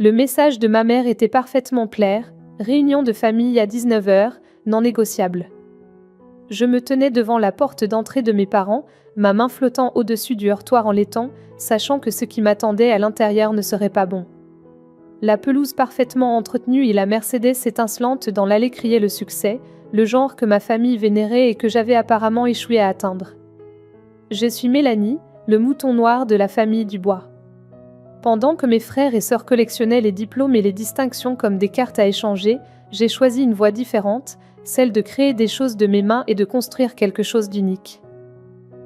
Le message de ma mère était parfaitement clair, réunion de famille à 19 h, non négociable. Je me tenais devant la porte d'entrée de mes parents, ma main flottant au-dessus du heurtoir en laitant, sachant que ce qui m'attendait à l'intérieur ne serait pas bon. La pelouse parfaitement entretenue et la Mercedes étincelante dans l'allée criaient le succès, le genre que ma famille vénérait et que j'avais apparemment échoué à atteindre. Je suis Mélanie, le mouton noir de la famille Dubois. Pendant que mes frères et sœurs collectionnaient les diplômes et les distinctions comme des cartes à échanger, j'ai choisi une voie différente, celle de créer des choses de mes mains et de construire quelque chose d'unique.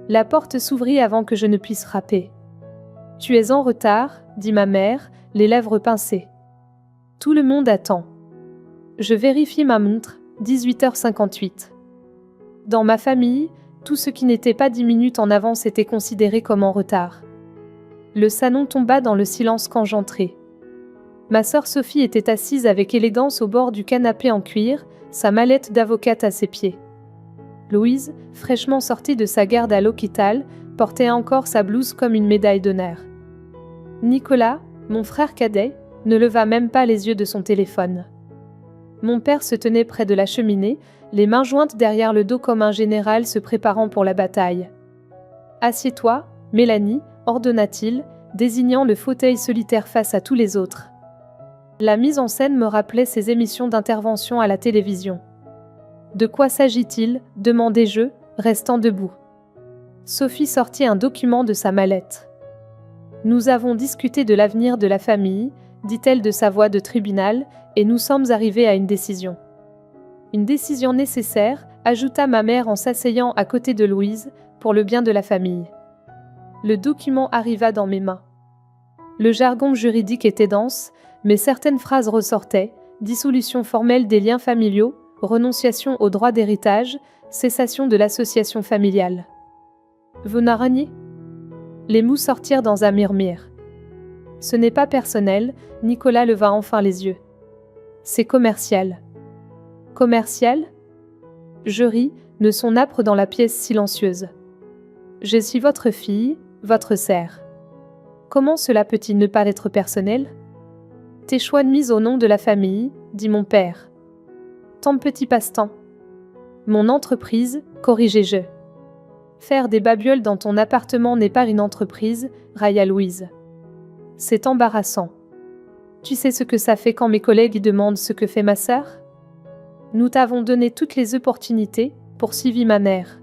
La porte s'ouvrit avant que je ne puisse frapper. « Tu es en retard », dit ma mère, les lèvres pincées. « Tout le monde attend. » Je vérifiai ma montre, 18h58. Dans ma famille, tout ce qui n'était pas 10 minutes en avance était considéré comme en retard. Le salon tomba dans le silence quand j'entrai. Ma sœur Sophie était assise avec élégance au bord du canapé en cuir, sa mallette d'avocate à ses pieds. Louise, fraîchement sortie de sa garde à l'hôpital, portait encore sa blouse comme une médaille d'honneur. Nicolas, mon frère cadet, ne leva même pas les yeux de son téléphone. Mon père se tenait près de la cheminée, les mains jointes derrière le dos comme un général se préparant pour la bataille. « Assieds-toi, Mélanie », ordonna-t-il, désignant le fauteuil solitaire face à tous les autres. La mise en scène me rappelait ses émissions d'intervention à la télévision. « De quoi s'agit-il » demandai-je, restant debout. Sophie sortit un document de sa mallette. « Nous avons discuté de l'avenir de la famille », dit-elle de sa voix de tribunal, et nous sommes arrivés à une décision. « Une décision nécessaire », ajouta ma mère en s'asseyant à côté de Louise, pour le bien de la famille. Le document arriva dans mes mains. Le jargon juridique était dense, mais certaines phrases ressortaient, dissolution formelle des liens familiaux, renonciation au droit d'héritage, cessation de l'association familiale. Vous n'araignez ? Les mots sortirent dans un murmure. Ce n'est pas personnel, Nicolas leva enfin les yeux. C'est commercial. Commercial ? Je ris, le son âpre dans la pièce silencieuse. Je suis votre fille, votre sœur. Comment cela peut-il ne pas être personnel ? Tes choix de mise au nom de la famille, dit mon père. Tant petit passe-temps. Mon entreprise, corrigeai-je. Faire des babioles dans ton appartement n'est pas une entreprise, railla Louise. C'est embarrassant. Tu sais ce que ça fait quand mes collègues y demandent ce que fait ma sœur ? Nous t'avons donné toutes les opportunités, poursuivit ma mère.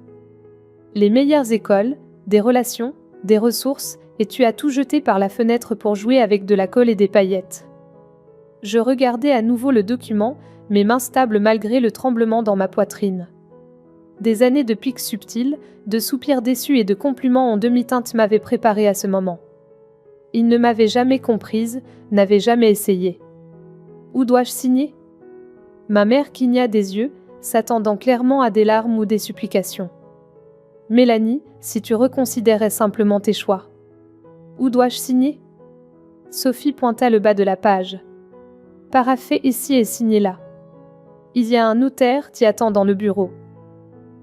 Les meilleures écoles, des relations, des ressources, et tu as tout jeté par la fenêtre pour jouer avec de la colle et des paillettes. Je regardais à nouveau le document, mes mains stables malgré le tremblement dans ma poitrine. Des années de pics subtils, de soupirs déçus et de compliments en demi-teinte m'avaient préparé à ce moment. Il ne m'avait jamais comprise, n'avait jamais essayé. Où dois-je signer ? Ma mère cligna des yeux, s'attendant clairement à des larmes ou des supplications. Mélanie, si tu reconsidérais simplement tes choix. Où dois-je signer ? Sophie pointa le bas de la page. Paraphé ici et signé là. Il y a un notaire t'y attend dans le bureau.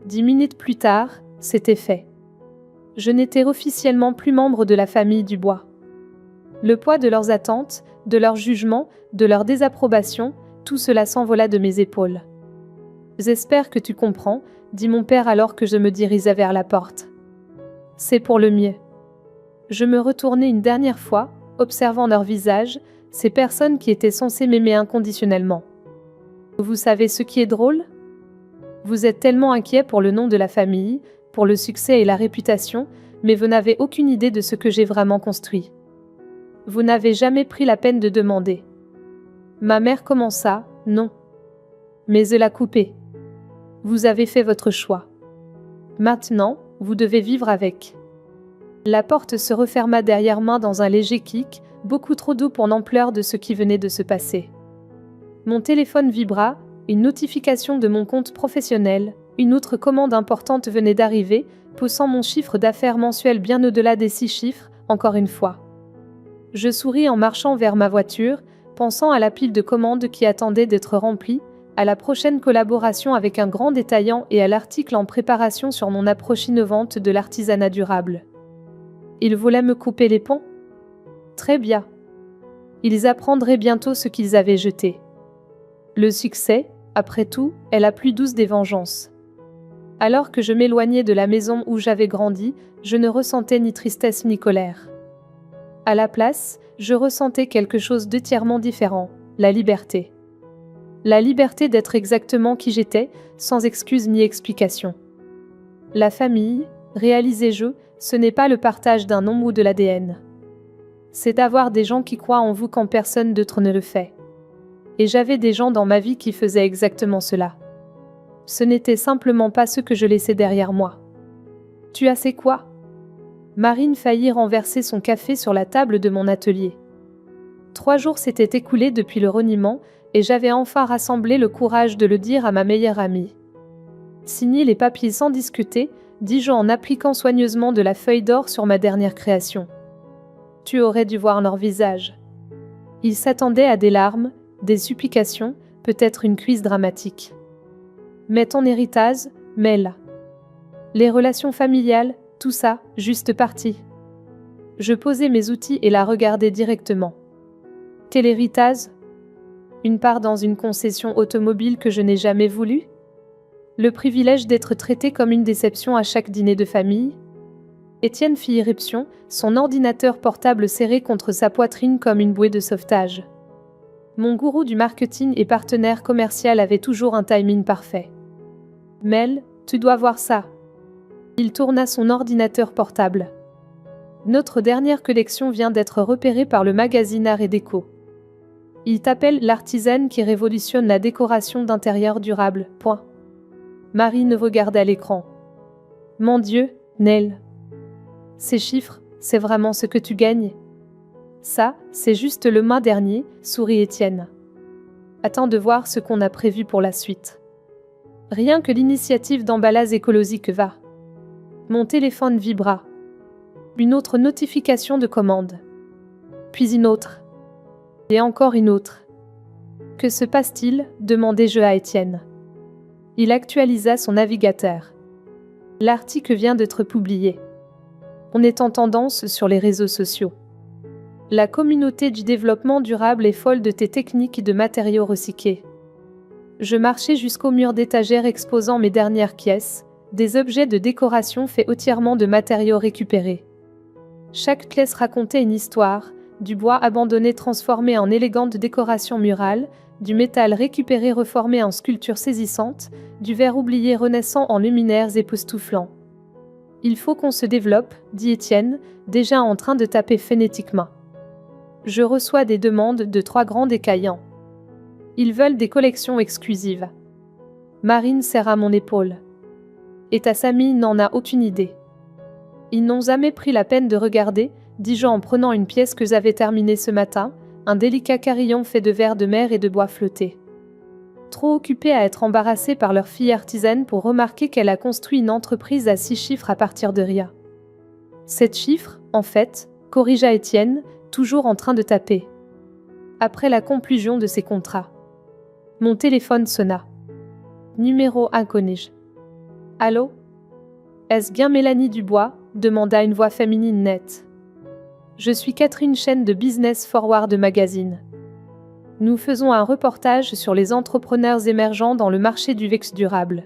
10 minutes plus tard, c'était fait. Je n'étais officiellement plus membre de la famille Dubois. Le poids de leurs attentes, de leurs jugements, de leur désapprobation, tout cela s'envola de mes épaules. J'espère que tu comprends, dit mon père alors que je me dirigeais vers la porte. C'est pour le mieux. Je me retournai une dernière fois, observant leurs visages, ces personnes qui étaient censées m'aimer inconditionnellement. Vous savez ce qui est drôle ? Vous êtes tellement inquiet pour le nom de la famille, pour le succès et la réputation, mais vous n'avez aucune idée de ce que j'ai vraiment construit. Vous n'avez jamais pris la peine de demander. Ma mère commença, non. Mais elle a coupé. Vous avez fait votre choix. Maintenant, vous devez vivre avec. La porte se referma derrière moi dans un léger clic, beaucoup trop doux pour l'ampleur de ce qui venait de se passer. Mon téléphone vibra, une notification de mon compte professionnel, une autre commande importante venait d'arriver, poussant mon chiffre d'affaires mensuel bien au-delà des 6 chiffres, encore une fois. Je souris en marchant vers ma voiture, pensant à la pile de commandes qui attendait d'être remplie, à la prochaine collaboration avec un grand détaillant et à l'article en préparation sur mon approche innovante de l'artisanat durable. Il voulait me couper les ponts ? Très bien. Ils apprendraient bientôt ce qu'ils avaient jeté. Le succès, après tout, est la plus douce des vengeances. Alors que je m'éloignais de la maison où j'avais grandi, je ne ressentais ni tristesse ni colère. À la place, je ressentais quelque chose d'entièrement différent, la liberté. La liberté d'être exactement qui j'étais, sans excuse ni explication. La famille, réalisais-je, ce n'est pas le partage d'un nom ou de l'ADN. C'est d'avoir des gens qui croient en vous quand personne d'autre ne le fait. Et j'avais des gens dans ma vie qui faisaient exactement cela. Ce n'était simplement pas ce que je laissais derrière moi. Tu as c'est quoi ? Marine faillit renverser son café sur la table de mon atelier. 3 jours s'étaient écoulés depuis le reniement, et j'avais enfin rassemblé le courage de le dire à ma meilleure amie. Signez les papiers sans discuter, dis-je en appliquant soigneusement de la feuille d'or sur ma dernière création. Tu aurais dû voir leur visage. Ils s'attendaient à des larmes, des supplications, peut-être une crise dramatique. Mais ton héritage, Mel. Les relations familiales, tout ça, juste parti. Je posais mes outils et la regardais directement. Quel héritage ? Une part dans une concession automobile que je n'ai jamais voulu ? Le privilège d'être traité comme une déception à chaque dîner de famille ? Étienne fit irruption, son ordinateur portable serré contre sa poitrine comme une bouée de sauvetage. Mon gourou du marketing et partenaire commercial avait toujours un timing parfait. Mel, tu dois voir ça. Il tourna son ordinateur portable. Notre dernière collection vient d'être repérée par le magazine Art et Déco. Il t'appelle l'artisane qui révolutionne la décoration d'intérieur durable. Point. Marine regarda l'écran. Mon Dieu, Nel. Ces chiffres, c'est vraiment ce que tu gagnes ? Ça, c'est juste le mois dernier, sourit Étienne. Attends de voir ce qu'on a prévu pour la suite. Rien que l'initiative d'emballage écologique va. Mon téléphone vibra. Une autre notification de commande. Puis une autre. Et encore une autre. Que se passe-t-il ? demandai-je à Étienne. Il actualisa son navigateur. L'article vient d'être publié. On est en tendance sur les réseaux sociaux. La communauté du développement durable est folle de tes techniques de matériaux recyclés. Je marchais jusqu'au mur d'étagères exposant mes dernières pièces, des objets de décoration faits entièrement de matériaux récupérés. Chaque pièce racontait une histoire, du bois abandonné transformé en élégante décoration murale, du métal récupéré reformé en sculpture saisissante, du verre oublié renaissant en luminaires époustouflants. Il faut qu'on se développe, dit Étienne, déjà en train de taper frénétiquement. Je reçois des demandes de 3 grands décaillants. Ils veulent des collections exclusives. Marine serra mon épaule. Et ta famille n'en a aucune idée. Ils n'ont jamais pris la peine de regarder, dis-je en prenant une pièce que j'avais terminée ce matin, un délicat carillon fait de verre de mer et de bois flotté. Trop occupés à être embarrassés par leur fille artisane pour remarquer qu'elle a construit une entreprise à 6 chiffres à partir de rien. 7 chiffres, en fait, corrigea Étienne, toujours en train de taper. Après la conclusion de ses contrats. Mon téléphone sonna. Numéro inconnu. Allô ? Est-ce bien Mélanie Dubois ? Demanda une voix féminine nette. Je suis Catherine Chen de Business Forward Magazine. Nous faisons un reportage sur les entrepreneurs émergents dans le marché du VEX durable.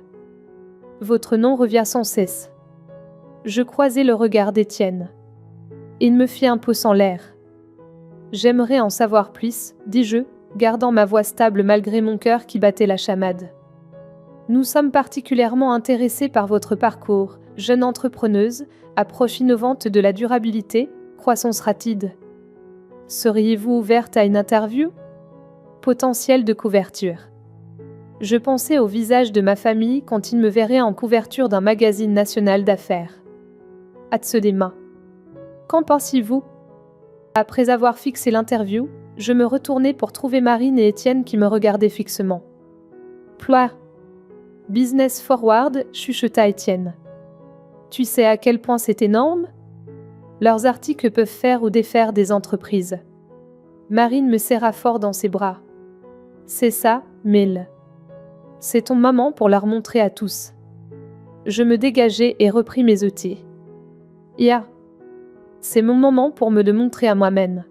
Votre nom revient sans cesse. Je croisai le regard d'Étienne. Il me fit un pouce en l'air. J'aimerais en savoir plus, dis-je, gardant ma voix stable malgré mon cœur qui battait la chamade. Nous sommes particulièrement intéressés par votre parcours, jeune entrepreneuse, approche innovante de la durabilité, croissance rapide. Seriez-vous ouverte à une interview ? Potentiel de couverture. Je pensais au visage de ma famille quand ils me verraient en couverture d'un magazine national d'affaires. Atselema. Qu'en pensez-vous ? Après avoir fixé l'interview, je me retournai pour trouver Marine et Étienne qui me regardaient fixement. Ploie. Business Forward, chuchota Étienne. Tu sais à quel point c'est énorme ? Leurs articles peuvent faire ou défaire des entreprises. Marine me serra fort dans ses bras. C'est ça, Mel. C'est ton moment pour leur montrer à tous. Je me dégageai et repris mes outils. Ya. C'est mon moment pour me le montrer à moi-même.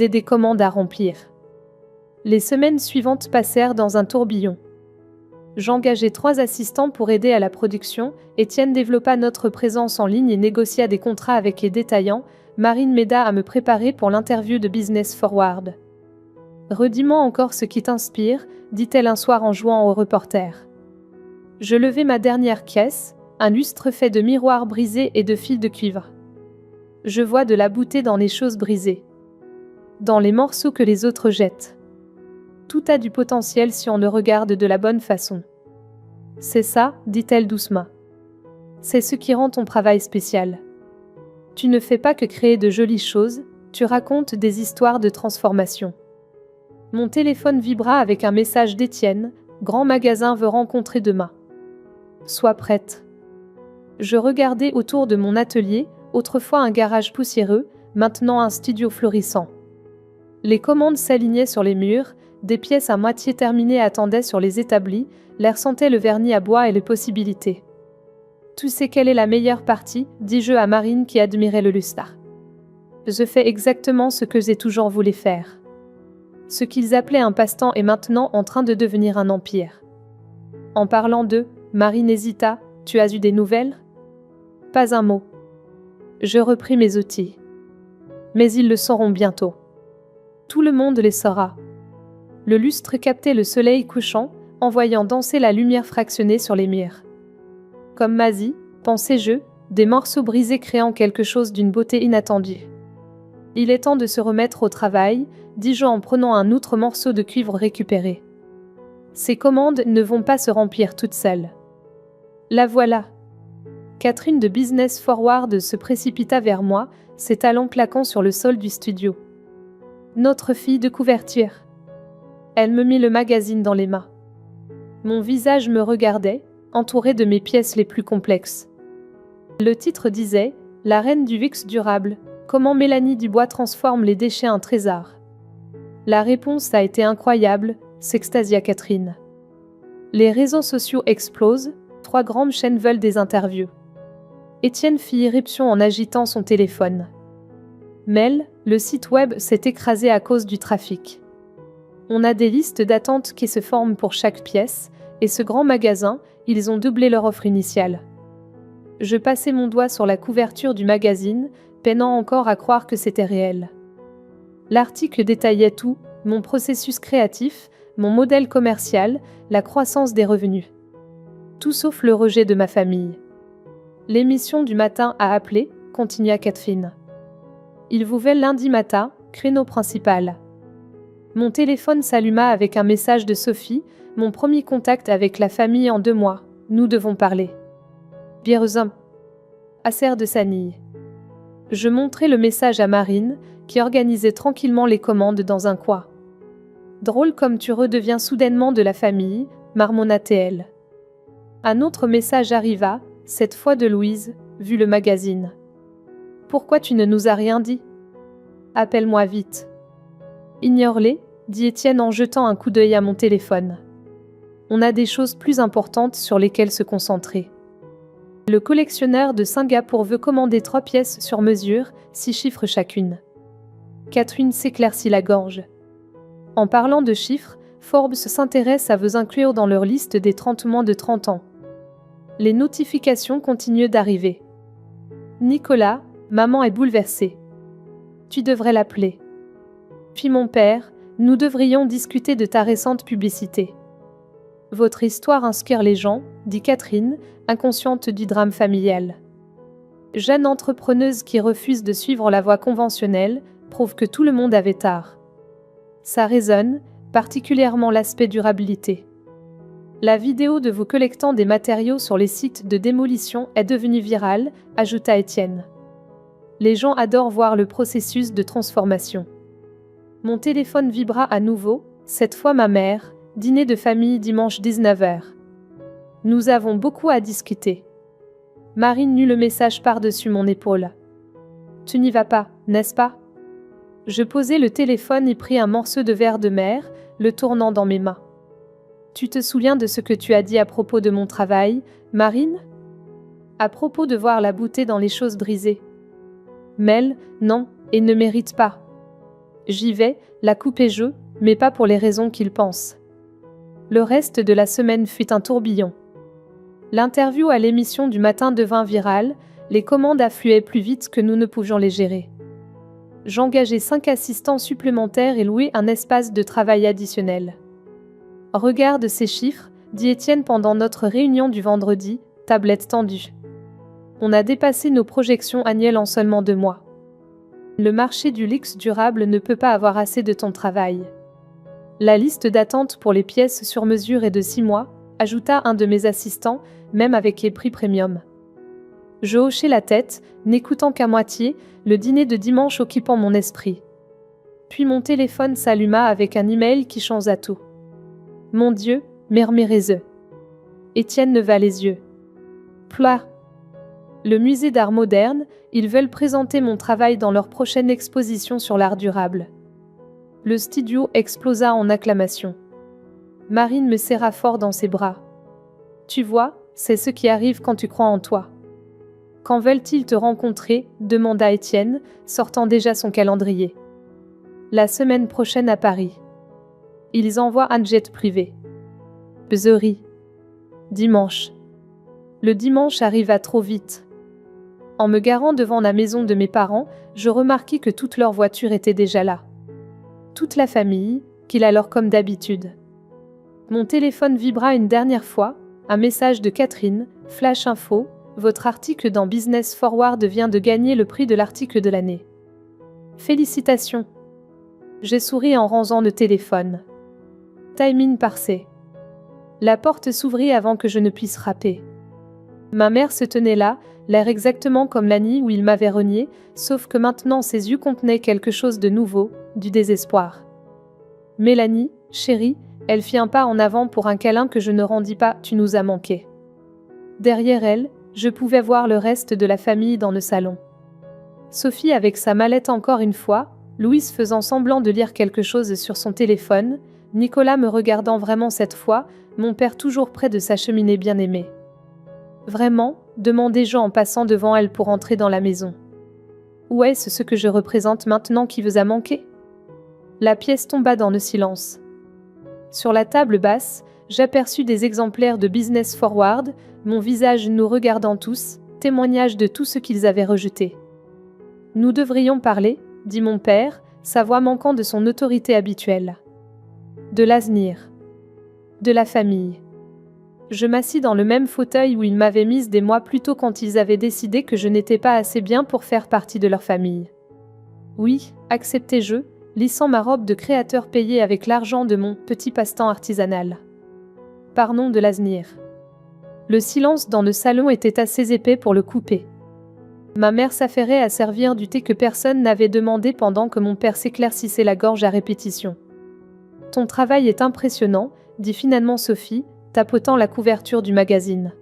et des commandes à remplir. Les semaines suivantes passèrent dans un tourbillon. J'engageai 3 assistants pour aider à la production, Étienne développa notre présence en ligne et négocia des contrats avec les détaillants, Marine m'aida à me préparer pour l'interview de Business Forward. Redis-moi encore ce qui t'inspire, dit-elle un soir en jouant au reporter. Je levai ma dernière caisse, un lustre fait de miroirs brisés et de fils de cuivre. Je vois de la beauté dans les choses brisées. Dans les morceaux que les autres jettent. Tout a du potentiel si on le regarde de la bonne façon. C'est ça, dit-elle doucement. C'est ce qui rend ton travail spécial. Tu ne fais pas que créer de jolies choses, tu racontes des histoires de transformation. Mon téléphone vibra avec un message d'Étienne, grand magasin veut rencontrer demain. Sois prête. Je regardais autour de mon atelier, autrefois un garage poussiéreux, maintenant un studio florissant. Les commandes s'alignaient sur les murs, des pièces à moitié terminées attendaient sur les établis, l'air sentait le vernis à bois et les possibilités. Tu sais quelle est la meilleure partie, dis-je à Marine qui admirait le lustre. Je fais exactement ce que j'ai toujours voulu faire. Ce qu'ils appelaient un passe-temps est maintenant en train de devenir un empire. En parlant d'eux, Marine hésita, tu as eu des nouvelles ? Pas un mot. Je repris mes outils. Mais ils le sauront bientôt. Tout le monde les saura. Le lustre captait le soleil couchant, envoyant danser la lumière fractionnée sur les murs. Comme Mazie, pensais-je, des morceaux brisés créant quelque chose d'une beauté inattendue. Il est temps de se remettre au travail, dis-je en prenant un autre morceau de cuivre récupéré. Ces commandes ne vont pas se remplir toutes seules. La voilà. Catherine de Business Forward se précipita vers moi, ses talons claquant sur le sol du studio. Notre fille de couverture. Elle me mit le magazine dans les mains. Mon visage me regardait, entouré de mes pièces les plus complexes. Le titre disait « La reine du luxe durable, comment Mélanie Dubois transforme les déchets en trésors ». La réponse a été incroyable, s'extasia Catherine. Les réseaux sociaux explosent, 3 grandes chaînes veulent des interviews. Étienne fit irruption en agitant son téléphone. Mail, le site web s'est écrasé à cause du trafic. On a des listes d'attente qui se forment pour chaque pièce, et ce grand magasin, ils ont doublé leur offre initiale. Je passai mon doigt sur la couverture du magazine, peinant encore à croire que c'était réel. L'article détaillait tout, mon processus créatif, mon modèle commercial, la croissance des revenus. Tout sauf le rejet de ma famille. L'émission du matin a appelé, continua Catherine. Il voulait lundi matin, créneau principal. Mon téléphone s'alluma avec un message de Sophie, mon premier contact avec la famille en 2 mois. Nous devons parler. Birzum. Acer de Sanille. Je montrai le message à Marine, qui organisait tranquillement les commandes dans un coin. Drôle comme tu redeviens soudainement de la famille, marmonna-t-elle. Un autre message arriva, cette fois de Louise, vu le magazine. Pourquoi tu ne nous as rien dit ? Appelle-moi vite. Ignore-les, dit Étienne en jetant un coup d'œil à mon téléphone. On a des choses plus importantes sur lesquelles se concentrer. Le collectionneur de Singapour veut commander 3 pièces sur mesure, 6 chiffres chacune. Catherine s'éclaircit la gorge. En parlant de chiffres, Forbes s'intéresse à vous inclure dans leur liste des 30 moins de 30 ans. Les notifications continuent d'arriver. Nicolas, maman est bouleversée. Tu devrais l'appeler. Puis mon père, nous devrions discuter de ta récente publicité. Votre histoire inspire les gens, dit Catherine, inconsciente du drame familial. Jeune entrepreneuse qui refuse de suivre la voie conventionnelle, prouve que tout le monde avait tard. Ça résonne, particulièrement l'aspect durabilité. La vidéo de vous collectant des matériaux sur les sites de démolition est devenue virale, ajouta Étienne. Les gens adorent voir le processus de transformation. Mon téléphone vibra à nouveau, cette fois ma mère, dîner de famille dimanche 19h. Nous avons beaucoup à discuter. Marine lut le message par-dessus mon épaule. Tu n'y vas pas, n'est-ce pas ? Je posai le téléphone et pris un morceau de verre de mer, le tournant dans mes mains. Tu te souviens de ce que tu as dit à propos de mon travail, Marine ? À propos de voir la beauté dans les choses brisées. Mel, non, et ne mérite pas. J'y vais, la coupe est jeu, mais pas pour les raisons qu'il pense. Le reste de la semaine fut un tourbillon. L'interview à l'émission du matin devint virale, les commandes affluaient plus vite que nous ne pouvions les gérer. J'engageai 5 assistants supplémentaires et louai un espace de travail additionnel. Regarde ces chiffres, dit Étienne pendant notre réunion du vendredi, tablette tendue. On a dépassé nos projections annuelles en seulement 2 mois. Le marché du luxe durable ne peut pas avoir assez de ton travail. La liste d'attente pour les pièces sur mesure est de 6 mois, ajouta un de mes assistants, même avec les prix premium. Je hochai la tête, n'écoutant qu'à moitié, le dîner de dimanche occupant mon esprit. Puis mon téléphone s'alluma avec un email qui changea tout. Mon Dieu, murmurai-je. Étienne leva les yeux. Ploie. Le musée d'art moderne, ils veulent présenter mon travail dans leur prochaine exposition sur l'art durable. Le studio explosa en acclamations. Marine me serra fort dans ses bras. Tu vois, c'est ce qui arrive quand tu crois en toi. Quand veulent-ils te rencontrer ? Demanda Étienne, sortant déjà son calendrier. La semaine prochaine à Paris. Ils envoient un jet privé. Beuzerie. Dimanche. Le dimanche arriva trop vite. En me garant devant la maison de mes parents, je remarquai que toute leur voiture était déjà là. Toute la famille, qu'il alors comme d'habitude. Mon téléphone vibra une dernière fois, un message de Catherine, Flash Info, votre article dans Business Forward vient de gagner le prix de l'article de l'année. Félicitations. J'ai souri en rangeant le téléphone. Timing parfait. La porte s'ouvrit avant que je ne puisse frapper. Ma mère se tenait là, l'air exactement comme la nuit où il m'avait renié, sauf que maintenant ses yeux contenaient quelque chose de nouveau, du désespoir. Mélanie, chérie, elle fit un pas en avant pour un câlin que je ne rendis pas, tu nous as manqué. Derrière elle, je pouvais voir le reste de la famille dans le salon. Sophie avec sa mallette encore une fois, Louise faisant semblant de lire quelque chose sur son téléphone, Nicolas me regardant vraiment cette fois, mon père toujours près de sa cheminée bien-aimée. Vraiment ? Demandai-je en passant devant elle pour entrer dans la maison. Où est-ce ce que je représente maintenant qui vous a manqué ? La pièce tomba dans le silence. Sur la table basse, j'aperçus des exemplaires de Business Forward, mon visage nous regardant tous, témoignage de tout ce qu'ils avaient rejeté. Nous devrions parler, dit mon père, sa voix manquant de son autorité habituelle. De l'avenir. De la famille. Je m'assis dans le même fauteuil où ils m'avaient mise des mois plus tôt quand ils avaient décidé que je n'étais pas assez bien pour faire partie de leur famille. Oui, acceptai-je, lissant ma robe de créateur payée avec l'argent de mon petit passe-temps artisanal. Parlons de l'avenir. Le silence dans le salon était assez épais pour le couper. Ma mère s'affairait à servir du thé que personne n'avait demandé pendant que mon père s'éclaircissait la gorge à répétition. Ton travail est impressionnant, dit finalement Sophie, tapotant la couverture du magazine.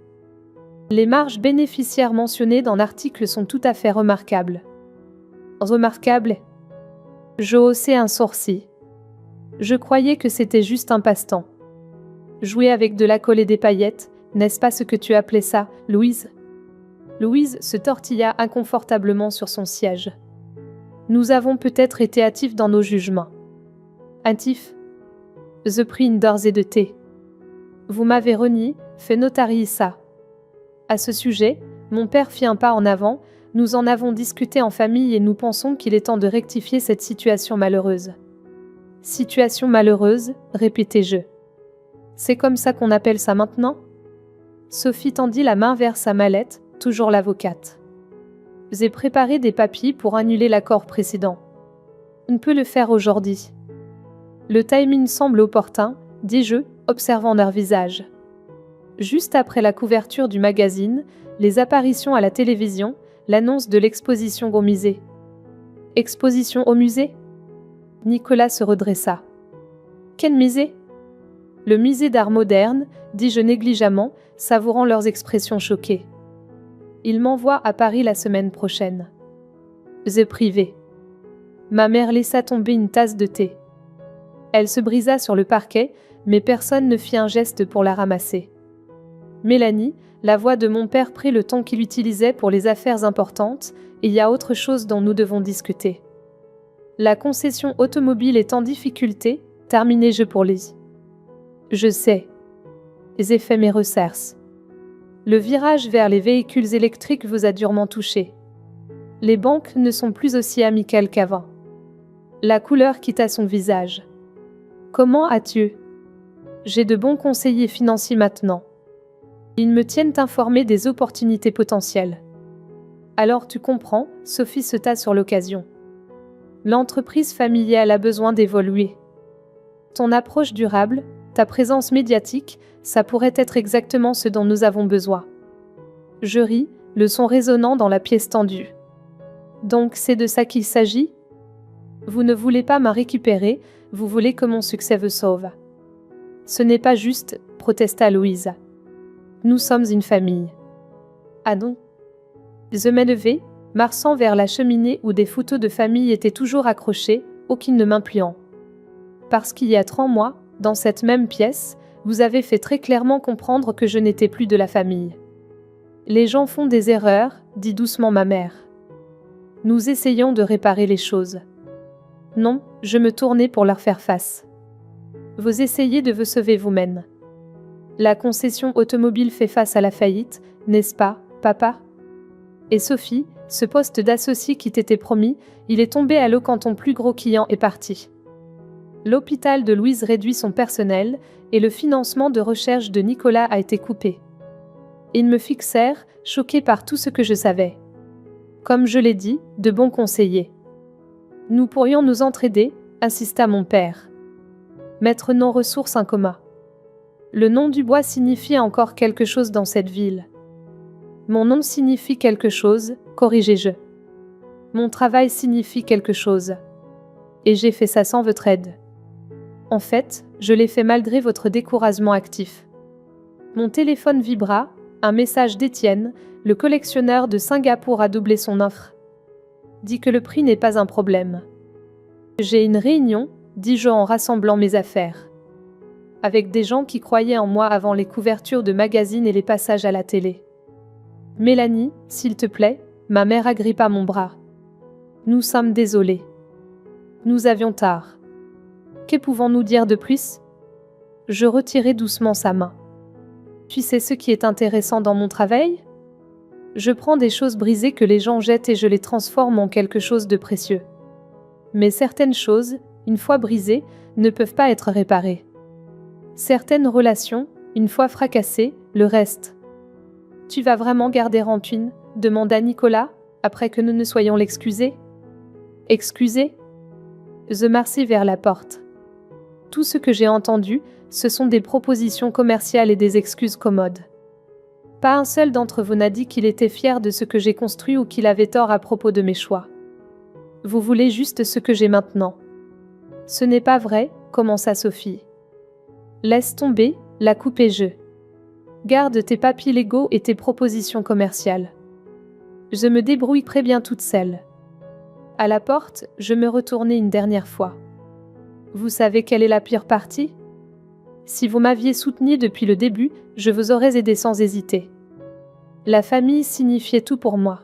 Les marges bénéficiaires mentionnées dans l'article sont tout à fait remarquables. Remarquables ? Je haussai un sourcil. Je croyais que c'était juste un passe-temps. Jouer avec de la colle et des paillettes, n'est-ce pas ce que tu appelais ça, Louise ? Louise se tortilla inconfortablement sur son siège. Nous avons peut-être été hâtifs dans nos jugements. Hâtifs ? Je pris une dorsée de thé. Vous m'avez renié, fait notarier ça. À ce sujet, mon père fit un pas en avant, nous en avons discuté en famille et nous pensons qu'il est temps de rectifier cette situation malheureuse. Situation malheureuse, répétai-je. C'est comme ça qu'on appelle ça maintenant ? Sophie tendit la main vers sa mallette, toujours l'avocate. J'ai préparé des papiers pour annuler l'accord précédent. On peut le faire aujourd'hui. Le timing semble opportun, dis-je, observant leur visage. Juste après la couverture du magazine, les apparitions à la télévision, l'annonce de l'exposition au musée. Exposition au musée ? Nicolas se redressa. Quel musée ? Le musée d'art moderne, dis-je négligemment, savourant leurs expressions choquées. Il m'envoie à Paris la semaine prochaine. J'ai privé. Ma mère laissa tomber une tasse de thé. Elle se brisa sur le parquet, mais personne ne fit un geste pour la ramasser. Mélanie, la voix de mon père prit le ton qu'il utilisait pour les affaires importantes, et il y a autre chose dont nous devons discuter. La concession automobile est en difficulté, terminé je pour les. Je sais. Les effets mes recherches. Le virage vers les véhicules électriques vous a durement touché. Les banques ne sont plus aussi amicales qu'avant. La couleur quitta son visage. Comment as-tu? J'ai de bons conseillers financiers maintenant. Ils me tiennent informé des opportunités potentielles. Alors tu comprends, Sophie se tat sur l'occasion. L'entreprise familiale a besoin d'évoluer. Ton approche durable, ta présence médiatique, ça pourrait être exactement ce dont nous avons besoin. Je ris, le son résonnant dans la pièce tendue. Donc c'est de ça qu'il s'agit? Vous ne voulez pas me récupérer, vous voulez que mon succès vous sauve. Ce n'est pas juste, protesta Louise. Nous sommes une famille. Ah non? Je me levai, marchant vers la cheminée où des photos de famille étaient toujours accrochées, aucune ne m'impliant. Parce qu'il y a 3 mois, dans cette même pièce, vous avez fait très clairement comprendre que je n'étais plus de la famille. Les gens font des erreurs, dit doucement ma mère. Nous essayons de réparer les choses. Non, je me tournais pour leur faire face. Vous essayez de vous sauver vous-même. La concession automobile fait face à la faillite, n'est-ce pas, papa? Et Sophie, ce poste d'associé qui t'était promis, il est tombé à l'eau quand ton plus gros client est parti. L'hôpital de Louise réduit son personnel et le financement de recherche de Nicolas a été coupé. Ils me fixèrent, choqués par tout ce que je savais. Comme je l'ai dit, de bons conseillers. Nous pourrions nous entraider, insista mon père. Mettre nos ressources en commun. Le nom du bois signifie encore quelque chose dans cette ville. Mon nom signifie quelque chose, corrigez-je. Mon travail signifie quelque chose. Et j'ai fait ça sans votre aide. En fait, je l'ai fait malgré votre découragement actif. Mon téléphone vibra, un message d'Étienne, le collectionneur de Singapour a doublé son offre. Dit que le prix n'est pas un problème. J'ai une réunion, dis-je en rassemblant mes affaires. Avec des gens qui croyaient en moi avant les couvertures de magazines et les passages à la télé. Mélanie, s'il te plaît, ma mère agrippa mon bras. Nous sommes désolés. Nous avions tard. Que pouvons-nous dire de plus? Je retirai doucement sa main. Tu sais ce qui est intéressant dans mon travail? Je prends des choses brisées que les gens jettent et je les transforme en quelque chose de précieux. Mais certaines choses, une fois brisées, ne peuvent pas être réparées. Certaines relations, une fois fracassées, le reste. Tu vas vraiment garder rancune? Demanda Nicolas, après que nous ne soyons l'excusé. Excusé? Je marchai vers la porte. Tout ce que j'ai entendu, ce sont des propositions commerciales et des excuses commodes. Pas un seul d'entre vous n'a dit qu'il était fier de ce que j'ai construit ou qu'il avait tort à propos de mes choix. Vous voulez juste ce que j'ai maintenant. Ce n'est pas vrai, commença Sophie. Laisse tomber, la coupe est jeu. Garde tes papiers légaux et tes propositions commerciales. Je me débrouille très bien toute seule. À la porte, je me retournai une dernière fois. Vous savez quelle est la pire partie? Si vous m'aviez soutenu depuis le début, je vous aurais aidé sans hésiter. La famille signifiait tout pour moi.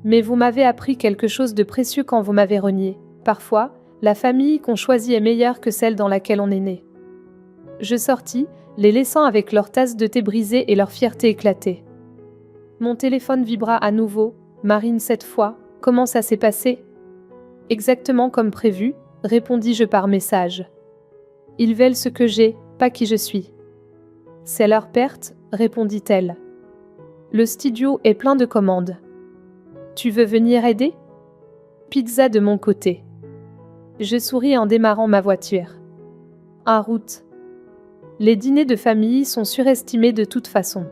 Mais vous m'avez appris quelque chose de précieux quand vous m'avez renié. Parfois, la famille qu'on choisit est meilleure que celle dans laquelle on est né. Je sortis, les laissant avec leur tasse de thé brisée et leur fierté éclatée. Mon téléphone vibra à nouveau. Marine, cette fois, comment ça s'est passé? Exactement comme prévu, répondis-je par message. Ils veulent ce que j'ai, pas qui je suis. C'est leur perte, répondit-elle. Le studio est plein de commandes. Tu veux venir aider? Pizza de mon côté. Je souris en démarrant ma voiture. En route. Les dîners de famille sont surestimés de toute façon.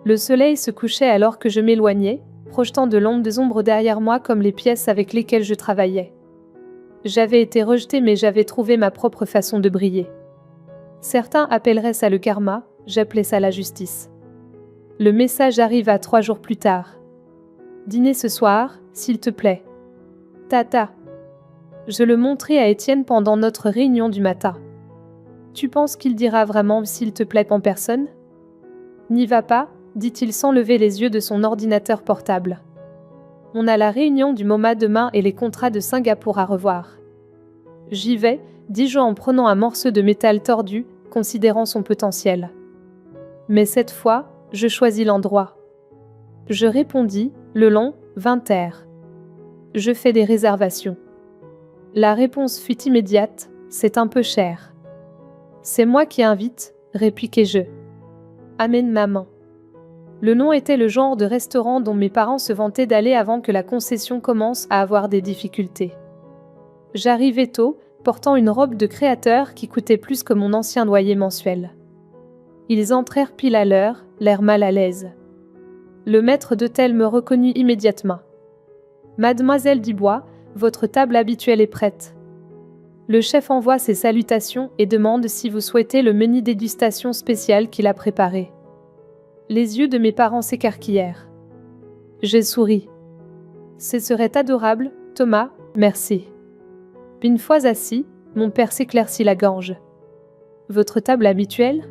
Le soleil se couchait alors que je m'éloignais, projetant de longues ombres derrière moi comme les pièces avec lesquelles je travaillais. J'avais été rejetée mais j'avais trouvé ma propre façon de briller. Certains appelleraient ça le karma, j'appelais ça la justice. Le message arriva 3 jours plus tard. Dîner ce soir, s'il te plaît. Tata. Je le montrai à Étienne pendant notre réunion du matin. Tu penses qu'il dira vraiment s'il te plaît en personne? N'y va pas, dit-il sans lever les yeux de son ordinateur portable. On a la réunion du MoMA demain et les contrats de Singapour à revoir. J'y vais, dis-je en prenant un morceau de métal tordu, considérant son potentiel. Mais cette fois, je choisis l'endroit. Je répondis, le long, 20h. Je fais des réservations. La réponse fut immédiate, c'est un peu cher. C'est moi qui invite, répliquai-je. Amène ma main. Le nom était le genre de restaurant dont mes parents se vantaient d'aller avant que la concession commence à avoir des difficultés. J'arrivai tôt, portant une robe de créateur qui coûtait plus que mon ancien loyer mensuel. Ils entrèrent pile à l'heure, l'air mal à l'aise. Le maître d'hôtel me reconnut immédiatement. « Mademoiselle Dubois, votre table habituelle est prête. » Le chef envoie ses salutations et demande si vous souhaitez le menu dégustation spécial qu'il a préparé. Les yeux de mes parents s'écarquillèrent. J'ai souri. « Ce serait adorable, Thomas, merci. » Une fois assis, mon père s'éclaircit la gorge. « Votre table habituelle ? »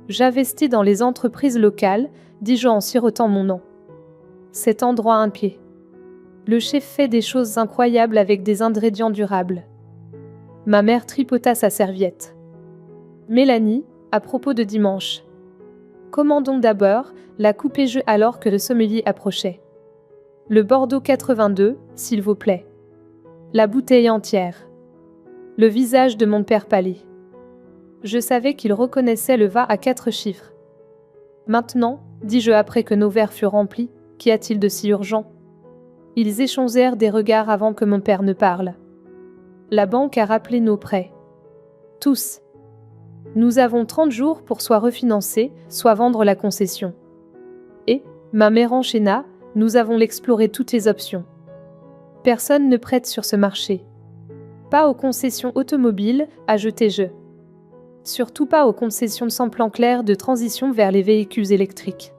J'investis dans les entreprises locales, dis-je en sirotant mon nom. Cet endroit inquiet. Le chef fait des choses incroyables avec des ingrédients durables. Ma mère tripota sa serviette. Mélanie, à propos de dimanche. Commandons d'abord, la coupai-je alors que le sommelier approchait. Le Bordeaux 82, s'il vous plaît. La bouteille entière. Le visage de mon père pâlit. Je savais qu'il reconnaissait le vin à 4 chiffres. Maintenant, dis-je après que nos verres furent remplis, qu'y a-t-il de si urgent ? Ils échangèrent des regards avant que mon père ne parle. La banque a rappelé nos prêts. Tous. Nous avons 30 jours pour soit refinancer, soit vendre la concession. Et, ma mère enchaîna, nous avons l'exploré toutes les options. Personne ne prête sur ce marché. Pas aux concessions automobiles, ajoutai-je. Surtout pas aux concessions sans plan clair de transition vers les véhicules électriques.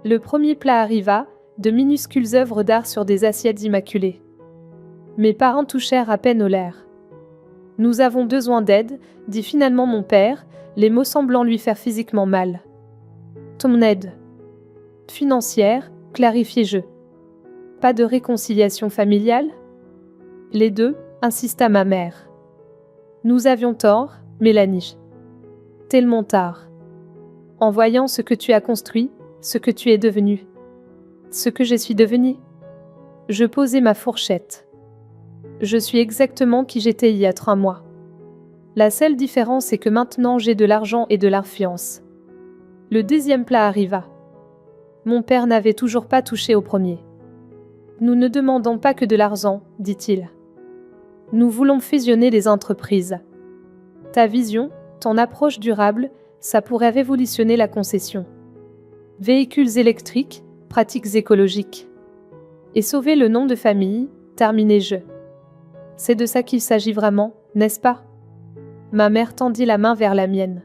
Le premier plat arriva, de minuscules œuvres d'art sur des assiettes immaculées. Mes parents touchèrent à peine au l'air. « Nous avons besoin d'aide », dit finalement mon père, les mots semblant lui faire physiquement mal. « Ton aide. » Financière, clarifiai-je. Pas de réconciliation familiale ? Les deux, insista ma mère. Nous avions tort, Mélanie. Tellement tard. En voyant ce que tu as construit, ce que tu es devenu. Ce que je suis devenue. Je posai ma fourchette. Je suis exactement qui j'étais il y a 3 mois. La seule différence est que maintenant j'ai de l'argent et de l'influence. Le deuxième plat arriva. Mon père n'avait toujours pas touché au premier. Nous ne demandons pas que de l'argent, dit-il. Nous voulons fusionner les entreprises. Ta vision, ton approche durable, ça pourrait révolutionner la concession. Véhicules électriques, pratiques écologiques. Et sauver le nom de famille, terminai-je. C'est de ça qu'il s'agit vraiment, n'est-ce pas ? Ma mère tendit la main vers la mienne.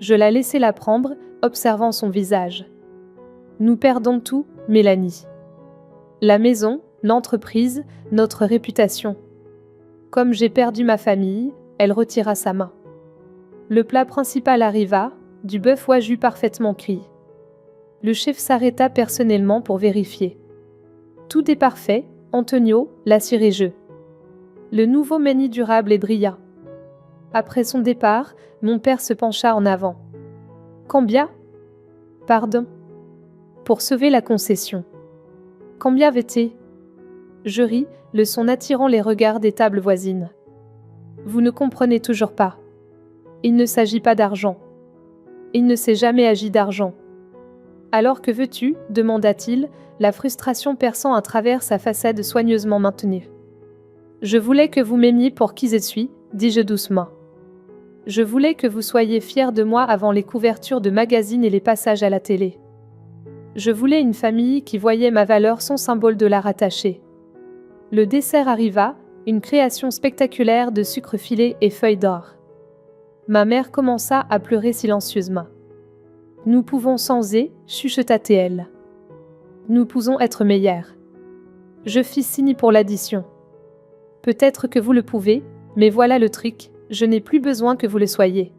Je la laissai la prendre, observant son visage. Nous perdons tout, Mélanie. La maison, l'entreprise, notre réputation. Comme j'ai perdu ma famille, elle retira sa main. Le plat principal arriva, du bœuf wagyu parfaitement cuit. Le chef s'arrêta personnellement pour vérifier. Tout est parfait, Antonio, l'assurai-je. Le nouveau menu durable et brilla. Après son départ, mon père se pencha en avant. Combien ? Pardon. Pour sauver la concession. Combien avait-il ? Je ris, le son attirant les regards des tables voisines. Vous ne comprenez toujours pas. Il ne s'agit pas d'argent. Il ne s'est jamais agi d'argent. Alors que veux-tu ? Demanda-t-il, la frustration perçant à travers sa façade soigneusement maintenue. Je voulais que vous m'aimiez pour qui je suis, dis-je doucement. Je voulais que vous soyez fiers de moi avant les couvertures de magazines et les passages à la télé. Je voulais une famille qui voyait ma valeur son symbole de la rattacher. Le dessert arriva, une création spectaculaire de sucre filé et feuilles d'or. Ma mère commença à pleurer silencieusement. Nous pouvons changer, chuchota-t-elle. Nous pouvons être meilleurs. Je fis signe pour l'addition. Peut-être que vous le pouvez, mais voilà le truc, je n'ai plus besoin que vous le soyez.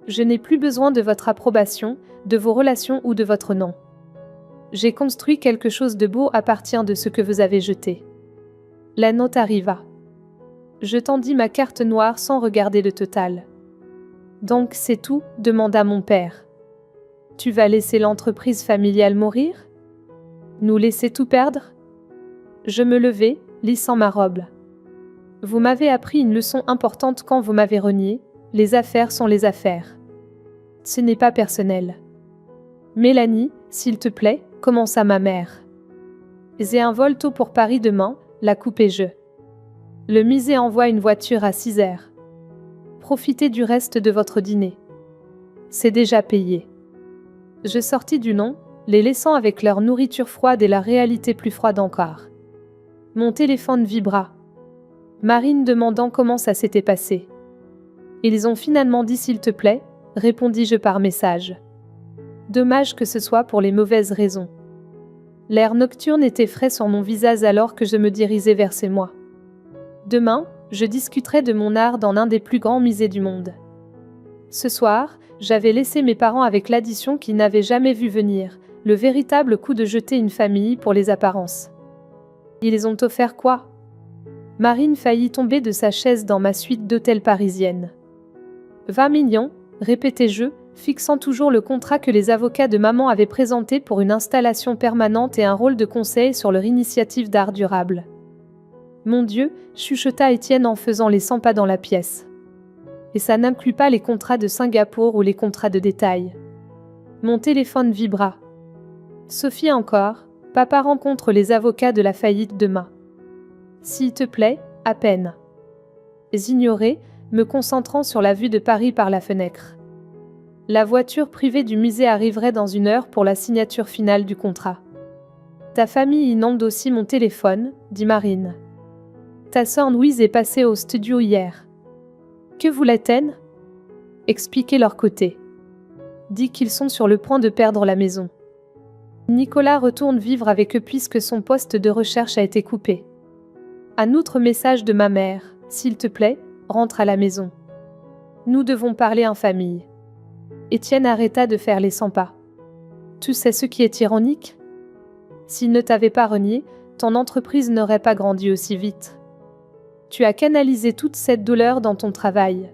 Je n'ai plus besoin de votre approbation, de vos relations ou de votre nom. J'ai construit quelque chose de beau à partir de ce que vous avez jeté. La note arriva. Je tendis ma carte noire sans regarder le total. Donc c'est tout, demanda mon père. Tu vas laisser l'entreprise familiale mourir? Nous laisser tout perdre? Je me levai, lissant ma robe. Vous m'avez appris une leçon importante quand vous m'avez renié, les affaires sont les affaires. Ce n'est pas personnel. Mélanie, s'il te plaît, commença ma mère. J'ai un vol tôt pour Paris demain, la coupe et je. Le musée envoie une voiture à 6 heures. Profitez du reste de votre dîner. C'est déjà payé. Je sortis du nom, les laissant avec leur nourriture froide et la réalité plus froide encore. Mon téléphone vibra. Marine demandant comment ça s'était passé. Ils ont finalement dit s'il te plaît, répondis-je par message. Dommage que ce soit pour les mauvaises raisons. L'air nocturne était frais sur mon visage alors que je me dirigeais vers chez moi. Demain, je discuterai de mon art dans l'un des plus grands musées du monde. Ce soir, j'avais laissé mes parents avec l'addition qu'ils n'avaient jamais vu venir, le véritable coup de jeter une famille pour les apparences. Ils ont offert quoi? Marine faillit tomber de sa chaise dans ma suite d'hôtel parisienne. 20 millions, répétai-je, fixant toujours le contrat que les avocats de maman avaient présenté pour une installation permanente et un rôle de conseil sur leur initiative d'art durable. Mon Dieu, chuchota Étienne en faisant les 100 pas dans la pièce. Et ça n'inclut pas les contrats de Singapour ou les contrats de détail. Mon téléphone vibra. Sophie encore, papa rencontre les avocats de la faillite demain. S'il te plaît, à peine. J'ignorais, me concentrant sur la vue de Paris par la fenêtre. La voiture privée du musée arriverait dans 1 heure pour la signature finale du contrat. Ta famille inonde aussi mon téléphone, dit Marine. Ta sœur Louise est passée au studio hier. Que voulait-elle? Expliquez leur côté. Dit qu'ils sont sur le point de perdre la maison. Nicolas retourne vivre avec eux puisque son poste de recherche a été coupé. Un autre message de ma mère, s'il te plaît, rentre à la maison. Nous devons parler en famille. Étienne arrêta de faire les 100 pas. Tu sais ce qui est ironique? S'il ne t'avait pas renié, ton entreprise n'aurait pas grandi aussi vite. Tu as canalisé toute cette douleur dans ton travail.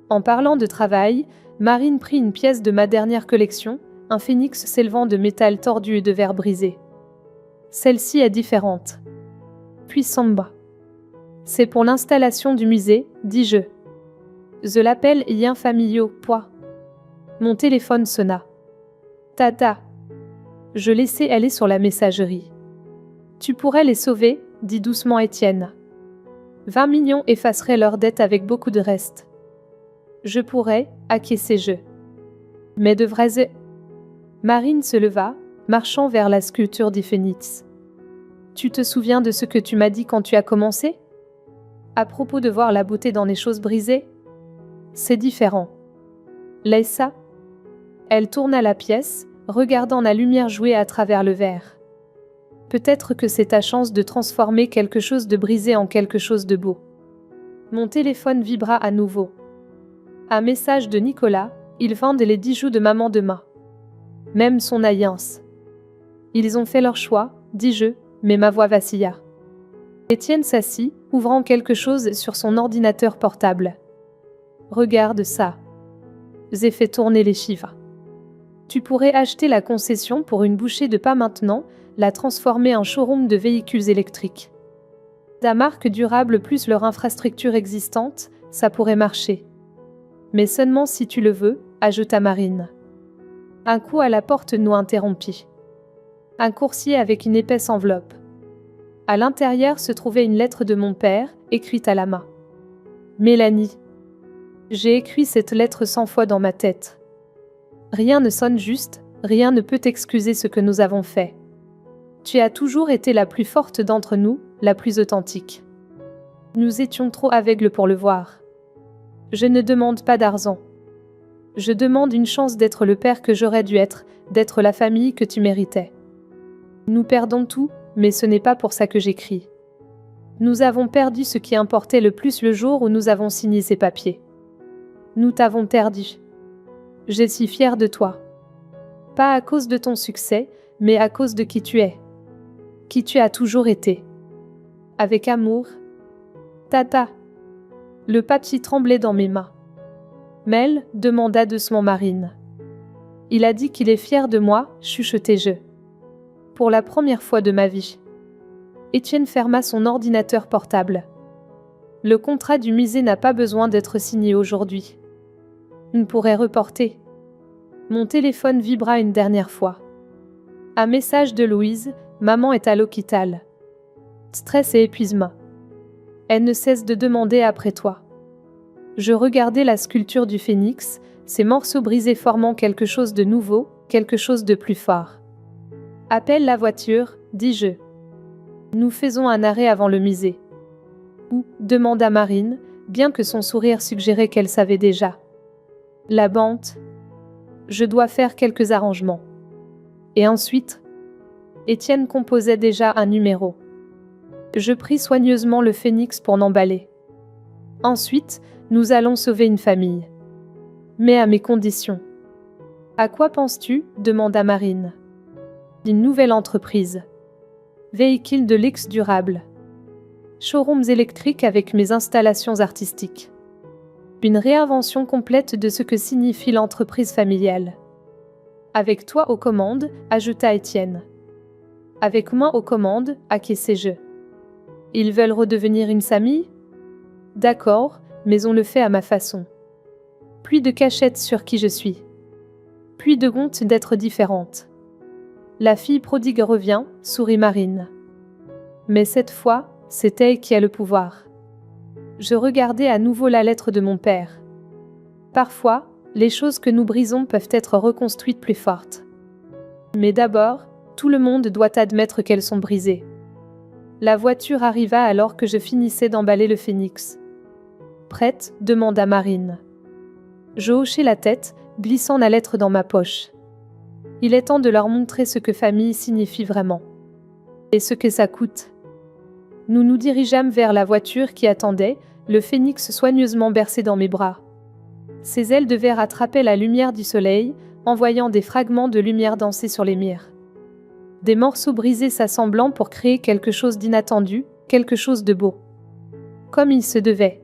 En parlant de travail, Marine prit une pièce de ma dernière collection, un phénix s'élevant de métal tordu et de verre brisé. Celle-ci est différente. Puis sombre. C'est pour l'installation du musée, dis-je. Je l'appelle lien familiaux, poids. Mon téléphone sonna. Tata. Je laissai aller sur la messagerie. Tu pourrais les sauver, dit doucement Étienne. 20 millions effaceraient leur dette avec beaucoup de reste. Je pourrais, acquiesçai-je. Mais devrais-je... Marine se leva, marchant vers la sculpture du phénix. Tu te souviens de ce que tu m'as dit quand tu as commencé? À propos de voir la beauté dans les choses brisées? C'est différent. Laisse ça. Elle tourna la pièce, regardant la lumière jouer à travers le verre. Peut-être que c'est ta chance de transformer quelque chose de brisé en quelque chose de beau. Mon téléphone vibra à nouveau. Un message de Nicolas, ils vendent les 10 joues de maman demain. Même son alliance. Ils ont fait leur choix, dis-je, mais ma voix vacilla. Étienne s'assit, ouvrant quelque chose sur son ordinateur portable. Regarde ça. J'ai fait tourner les chiffres. Tu pourrais acheter la concession pour une bouchée de pain maintenant, la transformer en showroom de véhicules électriques. Ta marque durable plus leur infrastructure existante, ça pourrait marcher. Mais seulement si tu le veux, ajouta Marine. Un coup à la porte nous interrompit. Un coursier avec une épaisse enveloppe. À l'intérieur se trouvait une lettre de mon père, écrite à la main. Mélanie. J'ai écrit cette lettre 100 fois dans ma tête. Rien ne sonne juste, rien ne peut excuser ce que nous avons fait. Tu as toujours été la plus forte d'entre nous, la plus authentique. Nous étions trop aveugles pour le voir. Je ne demande pas d'argent. Je demande une chance d'être le père que j'aurais dû être, d'être la famille que tu méritais. Nous perdons tout, mais ce n'est pas pour ça que j'écris. Nous avons perdu ce qui importait le plus le jour où nous avons signé ces papiers. Nous t'avons perdu. Je suis fière de toi. Pas à cause de ton succès, mais à cause de qui tu es. Qui tu as toujours été. Avec amour. Tata. Le papier tremblait dans mes mains. Mel, demanda doucement Marine. Il a dit qu'il est fier de moi, chuchotai-je. Pour la première fois de ma vie. Étienne ferma son ordinateur portable. Le contrat du musée n'a pas besoin d'être signé aujourd'hui. On pourrait reporter. Mon téléphone vibra une dernière fois. Un message de Louise, maman est à l'hôpital. Stress et épuisement. Elle ne cesse de demander après toi. Je regardais la sculpture du phénix, ces morceaux brisés formant quelque chose de nouveau, quelque chose de plus fort. Appelle la voiture, dis-je. Nous faisons un arrêt avant le musée. Où ? Demanda Marine, bien que son sourire suggérait qu'elle savait déjà. La banque. Je dois faire quelques arrangements. Et ensuite ? Étienne composait déjà un numéro. Je pris soigneusement le phénix pour l'emballer. Ensuite, nous allons sauver une famille. Mais à mes conditions. À quoi penses-tu ? Demanda Marine. D'une nouvelle entreprise. Véhicule de luxe durable. Showrooms électriques avec mes installations artistiques. Une réinvention complète de ce que signifie l'entreprise familiale. Avec toi aux commandes, ajouta Étienne. Avec moi aux commandes, acquiesçai-je. Ils veulent redevenir une famille ? D'accord, mais on le fait à ma façon. Puis de cachette sur qui je suis. Puis de honte d'être différente. La fille prodigue revient, sourit Marine. Mais cette fois, c'est elle qui a le pouvoir. Je regardais à nouveau la lettre de mon père. Parfois, les choses que nous brisons peuvent être reconstruites plus fortes. Mais d'abord, tout le monde doit admettre qu'elles sont brisées. La voiture arriva alors que je finissais d'emballer le phénix. Prête ? Demanda Marine. Je hochai la tête, glissant la lettre dans ma poche. Il est temps de leur montrer ce que famille signifie vraiment. Et ce que ça coûte. Nous nous dirigeâmes vers la voiture qui attendait, le phénix soigneusement bercé dans mes bras. Ses ailes de verre attrapaient la lumière du soleil, envoyant des fragments de lumière danser sur les murs. Des morceaux brisés s'assemblant pour créer quelque chose d'inattendu, quelque chose de beau. Comme il se devait.